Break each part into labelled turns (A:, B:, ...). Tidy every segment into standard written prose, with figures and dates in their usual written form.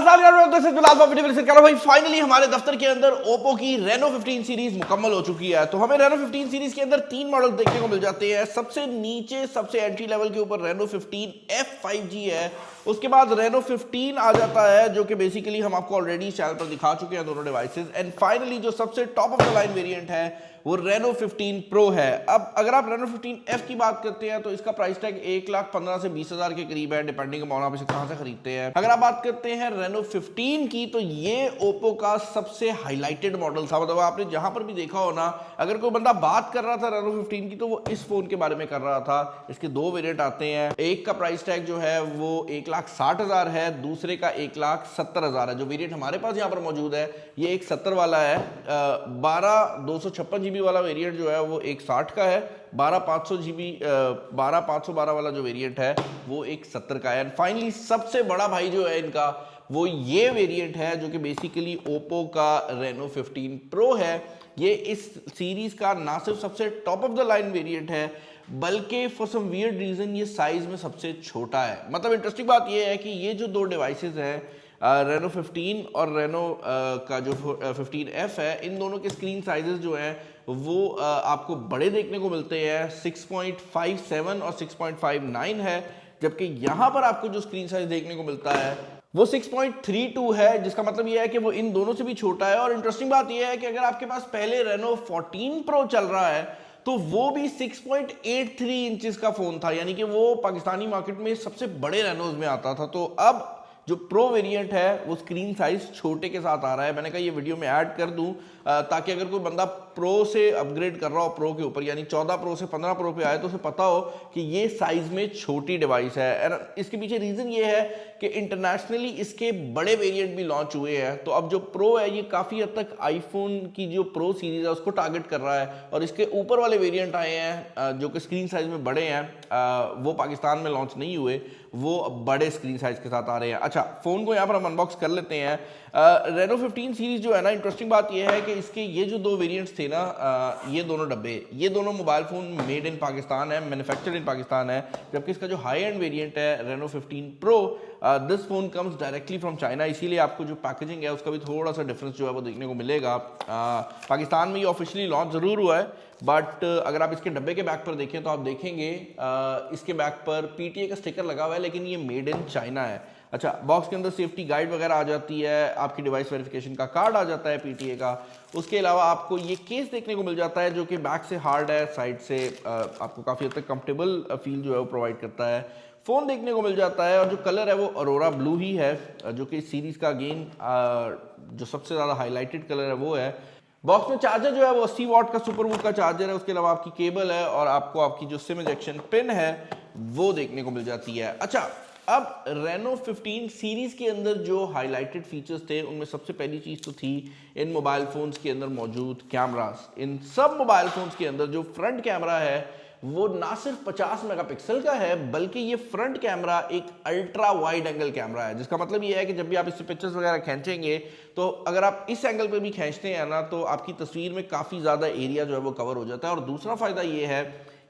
A: भाई फाइनली हमारे दफ्तर के अंदर ओप्पो की रेनो 15 सीरीज मुकम्मल हो चुकी है। तो हमें रेनो 15 सीरीज के अंदर 3 मॉडल देखने को मिल जाते हैं। सबसे नीचे सबसे एंट्री लेवल के ऊपर रेनो 15F 5G है। उसके बाद रेनो 15 आ जाता है जो कि बेसिकली हम आपको ऑलरेडी चैनल पर दिखा चुके हैं दोनों डिवाइसेस। एंड फाइनली जो सबसे top of the line variant है वो रेनो 15 प्रो है। अब अगर आप रेनो 15F की बात करते हैं तो इसका प्राइस टैग 1,15,000 से 20,000 के करीब है, डिपेंडिंग अपॉन आप इसे कहां से खरीदते हैं। अगर आप बात करते हैं रेनो 15 की तो ये ओप्पो का सबसे हाईलाइटेड मॉडल था। मतलब आपने जहां पर भी देखा हो ना, अगर कोई बंदा बात कर रहा था रेनो 15 की तो वो इस फोन के बारे में कर रहा था। इसके दो वेरिएंट आते हैं, एक का प्राइस टैग जो है वो 1,60,000 है, दूसरे का 1,70,000 है। जो वेरिएंट हमारे पास यहाँ पर मौजूद है ये 1,70 वाला है। 12/256 GB वाला वेरिएंट जो है वो 1,60 का है। 12/512 वाला जो वेरिएंट है वो 1,70 का है। एंड फाइनली सबसे बड़ा भाई जो है इनका वो ये वेरिएंट है जो कि बेसिकली ओप्पो का रेनो 15 प्रो है। ये इस सीरीज का ना सिर्फ सबसे top of the line variant है बल्कि फॉर सम वियर्ड रीजन ये साइज में सबसे छोटा है। मतलब इंटरेस्टिंग बात ये है कि ये जो दो डिवाइसेस हैं रेनो 15 और रेनो का जो 15F है, इन दोनों के स्क्रीन साइजेस जो हैं वो आपको बड़े देखने को मिलते हैं। 6.57 और 6.59 है, जबकि यहाँ पर आपको जो स्क्रीन साइज देखने को मिलता है वो 6.32 है, जिसका मतलब ये है कि वो इन दोनों से भी छोटा है। और इंटरेस्टिंग बात ये है कि अगर आपके पास पहले रेनो 14 प्रो चल रहा है तो वो भी 6.83 इंचेस का फोन था, यानी कि वो पाकिस्तानी मार्केट में सबसे बड़े रेनोज में आता था। तो अब जो प्रो वेरिएंट है वो स्क्रीन साइज छोटे के साथ आ रहा है। मैंने कहा ये वीडियो में ऐड कर दूं ताकि अगर कोई बंदा प्रो से अपग्रेड कर रहा हो प्रो के ऊपर, यानी 14 प्रो से 15 प्रो पे आए तो उसे पता हो कि ये साइज में छोटी डिवाइस है। इसके पीछे रीजन ये है कि इंटरनेशनली इसके बड़े वेरिएंट भी लॉन्च हुए हैं। तो अब जो प्रो है ये काफ़ी हद तक आईफोन की जो प्रो सीरीज है उसको टारगेट कर रहा है। और इसके ऊपर वाले वेरिएंट आए हैं जो कि स्क्रीन साइज में बड़े हैं, वो पाकिस्तान में लॉन्च नहीं हुए, वो बड़े स्क्रीन साइज के साथ आ रहे हैं। अच्छा, फ़ोन को यहाँ पर हम अनबॉक्स कर लेते हैं। रेनो 15 सीरीज जो है ना, इंटरेस्टिंग बात ये है कि इसके ये जो दो वेरिएंट्स थे ना, ये दोनों डब्बे, ये दोनों mobile phone made in Pakistan है, मैन्युफैक्चर्ड इन पाकिस्तान है। जबकि इसका जो हाई एंड वेरिएंट है Reno 15 pro, this phone comes directly from China, इसीलिए आपको जो पैकेजिंग है उसका भी थोड़ा सा डिफरेंस जो है वो देखने को मिलेगा। पाकिस्तान में ये ऑफिशियली लॉन्च ज़रूर हुआ है, बट अगर आप इसके डब्बे के बैक पर देखें तो आप देखेंगे इसके बैक पर PTA का स्टिकर लगा हुआ है, लेकिन ये मेड इन चाइना है। अच्छा, बॉक्स के अंदर सेफ्टी गाइड वगैरह आ जाती है, आपकी डिवाइस वेरिफिकेशन का कार्ड आ जाता है PTA का। उसके अलावा आपको ये केस देखने को मिल जाता है जो कि बैक से हार्ड है, साइड से आपको काफ़ी हद तक कंफर्टेबल फील जो है वो प्रोवाइड करता है। फ़ोन देखने को मिल जाता है और जो कलर है वो अरोरा ब्लू ही है, जो कि इस सीरीज़ का अगेन जो सबसे ज़्यादा हाईलाइटेड कलर है वो है। बॉक्स में चार्जर जो है वो 80 वाट का सुपरवुड का चार्जर है। उसके अलावा आपकी केबल है और आपको आपकी जो सिम इजेक्शन पिन है वो देखने को मिल जाती है। अच्छा, अब रेनो 15 सीरीज के अंदर जो हाईलाइटेड फीचर्स थे उनमें सबसे पहली चीज़ तो थी इन मोबाइल फोन्स के अंदर मौजूद कैमरास। इन सब मोबाइल फोन्स के अंदर जो फ्रंट कैमरा है वो ना सिर्फ 50 मेगापिक्सल का है बल्कि ये फ्रंट कैमरा एक अल्ट्रा वाइड एंगल कैमरा है, जिसका मतलब ये है कि जब भी आप इससे पिक्चर्स वगैरह खींचेंगे तो अगर आप इस एंगल पे भी खींचते हैं ना तो आपकी तस्वीर में काफ़ी ज़्यादा एरिया जो है वो कवर हो जाता है। और दूसरा फ़ायदा ये है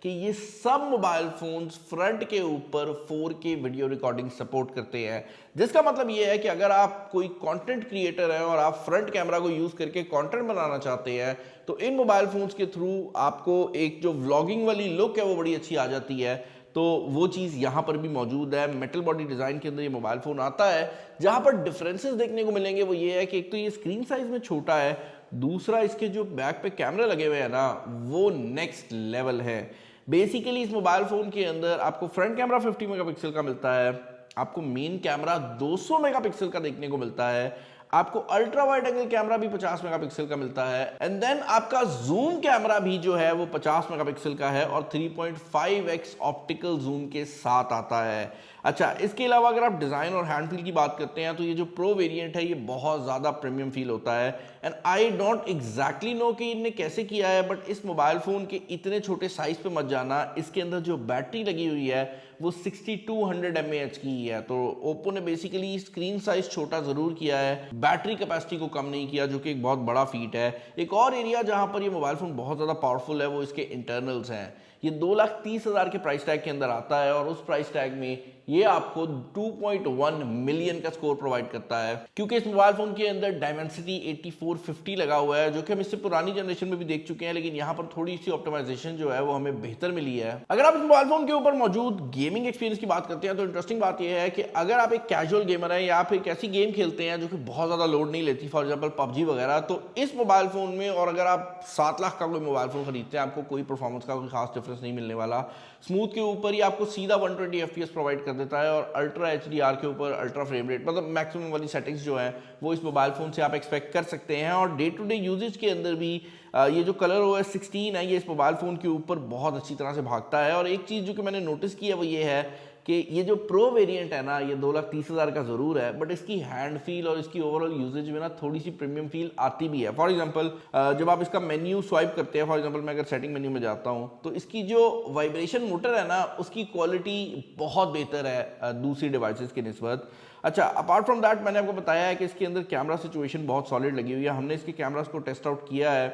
A: कि ये सब मोबाइल फोन्स फ्रंट के ऊपर 4K वीडियो रिकॉर्डिंग सपोर्ट करते हैं, जिसका मतलब ये है कि अगर आप कोई कंटेंट क्रिएटर हैं और आप फ्रंट कैमरा को यूज़ करके कंटेंट बनाना चाहते हैं तो इन मोबाइल फोन्स के थ्रू आपको एक जो व्लॉगिंग वाली लुक है वो बड़ी अच्छी आ जाती है। तो वो चीज़ यहाँ पर भी मौजूद है। मेटल बॉडी डिज़ाइन के अंदर ये मोबाइल फ़ोन आता है। जहाँ पर डिफरेंसेस देखने को मिलेंगे वो ये है कि एक तो ये स्क्रीन साइज में छोटा है, दूसरा इसके जो बैक पे कैमरे लगे हुए हैं ना वो नेक्स्ट लेवल है। बेसिकली इस मोबाइल फ़ोन के अंदर आपको फ्रंट कैमरा 50 मेगापिक्सल का मिलता है, आपको मेन कैमरा 200 मेगापिक्सल का देखने को मिलता है, आपको अल्ट्रा वाइड एंगल कैमरा भी 50 मेगापिक्सल का मिलता है, एंड देन आपका जूम कैमरा भी जो है वो 50 मेगापिक्सल का है और 3.5x ऑप्टिकल जूम के साथ आता है। अच्छा, इसके अलावा अगर आप डिज़ाइन और हैंड फील की बात करते हैं तो ये जो प्रो वेरिएंट है ये बहुत ज़्यादा प्रीमियम फील होता है। And I don't exactly know कि इनने कैसे किया है, बट इस मोबाइल फ़ोन के इतने छोटे साइज़ पे मत जाना। इसके अंदर जो बैटरी लगी हुई है वो 6200 mAh की है। तो ओप्पो ने बेसिकली स्क्रीन साइज छोटा ज़रूर किया है, बैटरी कैपेसिटी को कम नहीं किया, जो कि एक बहुत बड़ा फीट है। एक और एरिया जहाँ पर ये मोबाइल फ़ोन बहुत ज़्यादा पावरफुल है वो इसके इंटरनल्स हैं। ये 2,30,000 के प्राइस टैग के अंदर आता है और उस प्राइस टैग में ये आपको 2.1 मिलियन का स्कोर प्रोवाइड करता है, क्योंकि इस मोबाइल फोन के अंदर डायमेंसिटी 8450 लगा हुआ है, जो कि हम इससे पुरानी जनरेशन में भी देख चुके हैं, लेकिन यहाँ पर थोड़ी सी ऑप्टिमाइजेशन जो है वो हमें बेहतर मिली है। अगर आप इस मोबाइल फोन के ऊपर मौजूद गेमिंग एक्सपीरियंस की बात करते हैं तो इंटरेस्टिंग बात यह है कि अगर आप एक कैजुअल गेमर है या फिर एक ऐसी गेम खेलते हैं जो कि बहुत ज्यादा लोड नहीं लेती, फॉर एग्जाम्पल पबजी वगैरह, तो इस मोबाइल फोन में, और अगर आप 7 लाख का कोई मोबाइल फोन खरीदते हैं, आपको कोई परफॉर्मेंस का कोई खास डिफरेंस नहीं मिलने वाला। स्मूथ के ऊपर ही आपको सीधा 120 FPS प्रोवाइड कर देता है और अल्ट्रा HDR के ऊपर अल्ट्रा फ्रेम रेट, मतलब मैक्सिमम वाली सेटिंग्स जो है वो इस मोबाइल फोन से आप एक्सपेक्ट कर सकते हैं। और डे टू डे यूजेज के अंदर भी ये जो कलर OS 16 है ये इस मोबाइल फोन के ऊपर बहुत अच्छी तरह से भागता है। और एक चीज़ जो कि मैंने नोटिस की है वो ये है कि ये जो प्रो वेरिएंट है ना, ये 2,30,000 का ज़रूर है, बट इसकी हैंड फील और इसकी ओवरऑल यूजेज में ना थोड़ी सी प्रीमियम फील आती भी है। फॉर एग्जांपल जब आप इसका मेन्यू स्वाइप करते हैं, फॉर एग्जांपल मैं अगर सेटिंग मेन्यू में जाता हूँ तो इसकी जो वाइब्रेशन मोटर है ना उसकी क्वालिटी बहुत बेहतर है दूसरी डिवाइसेस की निस्बत। अच्छा, अपार्ट फ्रॉम दैट मैंने आपको बताया है कि इसके अंदर कैमरा सिचुएशन बहुत सॉलिड लगी हुई है। हमने इसके कैमरास को टेस्ट आउट किया है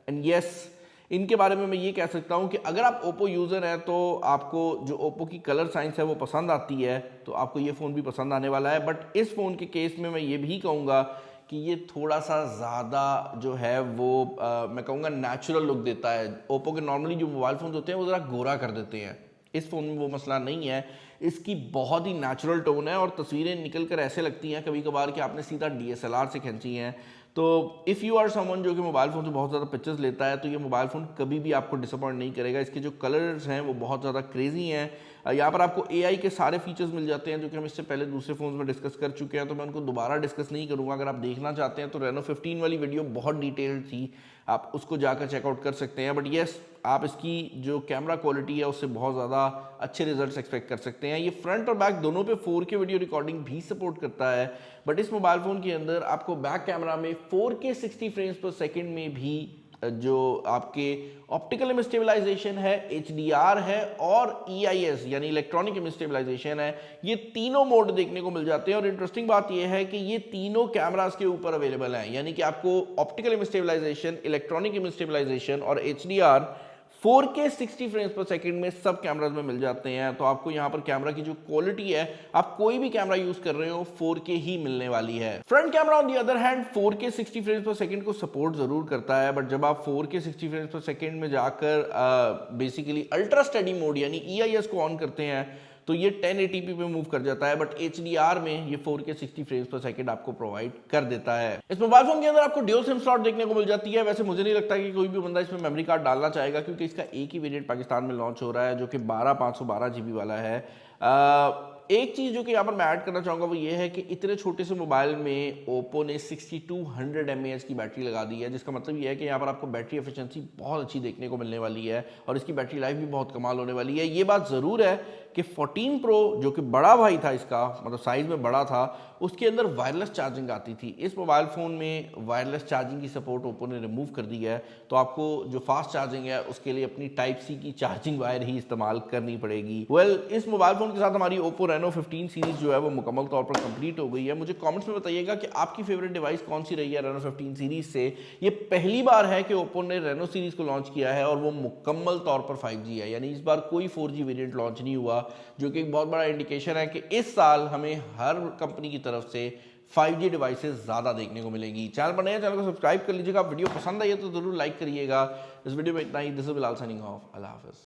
A: एंड यस, इनके बारे में मैं ये कह सकता हूँ कि अगर आप ओप्पो यूज़र हैं तो आपको जो ओप्पो की कलर साइंस है वो पसंद आती है, तो आपको ये फ़ोन भी पसंद आने वाला है। बट इस फ़ोन के केस में मैं ये भी कहूँगा कि ये थोड़ा सा ज़्यादा जो है वो मैं कहूँगा नेचुरल लुक देता है। ओप्पो के नॉर्मली जो मोबाइल फ़ोन होते हैं वो ज़रा गोरा कर देते हैं, इस फ़ोन में वो मसला नहीं है। इसकी बहुत ही नेचुरल टोन है और तस्वीरें निकल कर ऐसे लगती हैं कभी कभार कि आपने सीधा DSLR से खींची हैं। तो इफ़ यू आर समवन जो कि मोबाइल फ़ोन से बहुत ज़्यादा पिक्चर्स लेता है तो ये मोबाइल फ़ोन कभी भी आपको डिसअपॉइंट नहीं करेगा। इसके जो कलर्स हैं वो बहुत ज़्यादा क्रेजी हैं। यहाँ पर आपको AI के सारे फीचर्स मिल जाते हैं जो कि हम इससे पहले दूसरे फ़ोन में डिस्कस कर चुके हैं, तो मैं उनको दोबारा डिस्कस नहीं करूँगा। अगर आप देखना चाहते हैं तो Reno 15 वाली वीडियो बहुत डिटेल्ड थी, आप उसको जाकर चेकआउट कर सकते हैं। बट येस, आप इसकी जो कैमरा क्वालिटी है उससे बहुत ज़्यादा अच्छे रिजल्ट्स एक्सपेक्ट कर सकते हैं। ये फ्रंट और बैक दोनों पे 4K वीडियो रिकॉर्डिंग भी सपोर्ट करता है, बट इस मोबाइल फ़ोन के अंदर आपको बैक कैमरा में 4K 60 फ्रेम्स पर सेकेंड में भी जो आपके ऑप्टिकल इमेज स्टेबलाइजेशन है, HDR है और EIS यानी इलेक्ट्रॉनिक इमेज स्टेबलाइजेशन है, ये तीनों मोड देखने को मिल जाते हैं। और इंटरेस्टिंग बात ये है कि ये तीनों कैमरास के ऊपर अवेलेबल हैं, यानी कि आपको optical image stabilisation, electronic image stabilisation और HDR 4K 60 frames per second में सब कैमराज में मिल जाते हैं। तो आपको यहाँ पर कैमरा की जो क्वालिटी है, आप कोई भी कैमरा यूज कर रहे हो 4K ही मिलने वाली है। Front camera on the other hand 4K 60 frames per second को सपोर्ट जरूर करता है, बट जब आप 4K 60 फ्रेम्स पर सेकंड में जाकर बेसिकली अल्ट्रा स्टडी मोड यानी EIS को ऑन करते हैं तो ये 1080p पे मूव कर जाता है, बट HDR में ये 4K 60 फ्रेम्स पर सेकंड आपको प्रोवाइड कर देता है। इस मोबाइल फोन के अंदर आपको ड्यूल सिम स्लॉट देखने को मिल जाती है। वैसे मुझे नहीं लगता कि कोई भी बंदा इसमें मेमोरी कार्ड डालना चाहेगा, क्योंकि इसका एक ही वेरिएंट पाकिस्तान में लॉन्च हो रहा है जो कि 12/512 GB वाला है। एक चीज़ जो कि यहाँ पर मैं ऐड करना चाहूँगा वो ये है कि इतने छोटे से मोबाइल में ओप्पो ने 6200 mAh की बैटरी लगा दी है, जिसका मतलब ये है कि यहाँ पर आपको बैटरी एफिशिएंसी बहुत अच्छी देखने को मिलने वाली है और इसकी बैटरी लाइफ भी बहुत कमाल होने वाली है। ये बात ज़रूर है कि 14 Pro जो कि बड़ा भाई था इसका, मतलब साइज़ में बड़ा था, उसके अंदर वायरलेस चार्जिंग आती थी। इस मोबाइल फ़ोन में वायरलेस चार्जिंग की सपोर्ट ओप्पो ने रिमूव कर दी है, तो आपको जो फास्ट चार्जिंग है उसके लिए अपनी Type-C की चार्जिंग वायर ही इस्तेमाल करनी पड़ेगी। इस मोबाइल फ़ोन के साथ हमारी ओप्पो Reno 15 सीरीज़ जो है वो मुकम्मल तौर पर कंप्लीट हो गई है। मुझे कमेंट्स में बताइएगा कि आपकी फेवरेट डिवाइस कौन सी रही है Reno 15 सीरीज़ से। ये पहली बार है कि ओप्पो ने Reno सीरीज़ को लॉन्च किया है और वो मुकम्मल तौर पर 5G है, यानी इस बार कोई 4G वेरिएंट लॉन्च नहीं हुआ, जो कि एक बहुत बड़ा इंडिकेशन है कि इस साल हमें हर कंपनी की तरफ से 5G डिवाइसेस ज़्यादा देखने को मिलेंगी। चैनल पर नए, चैनल को सब्सक्राइब कर लीजिएगा। वीडियो पसंद आई है तो ज़रूर लाइक करिएगा। इस वीडियो में इतना ही। This is Bilal signing off. अल्लाह हाफ़िज़।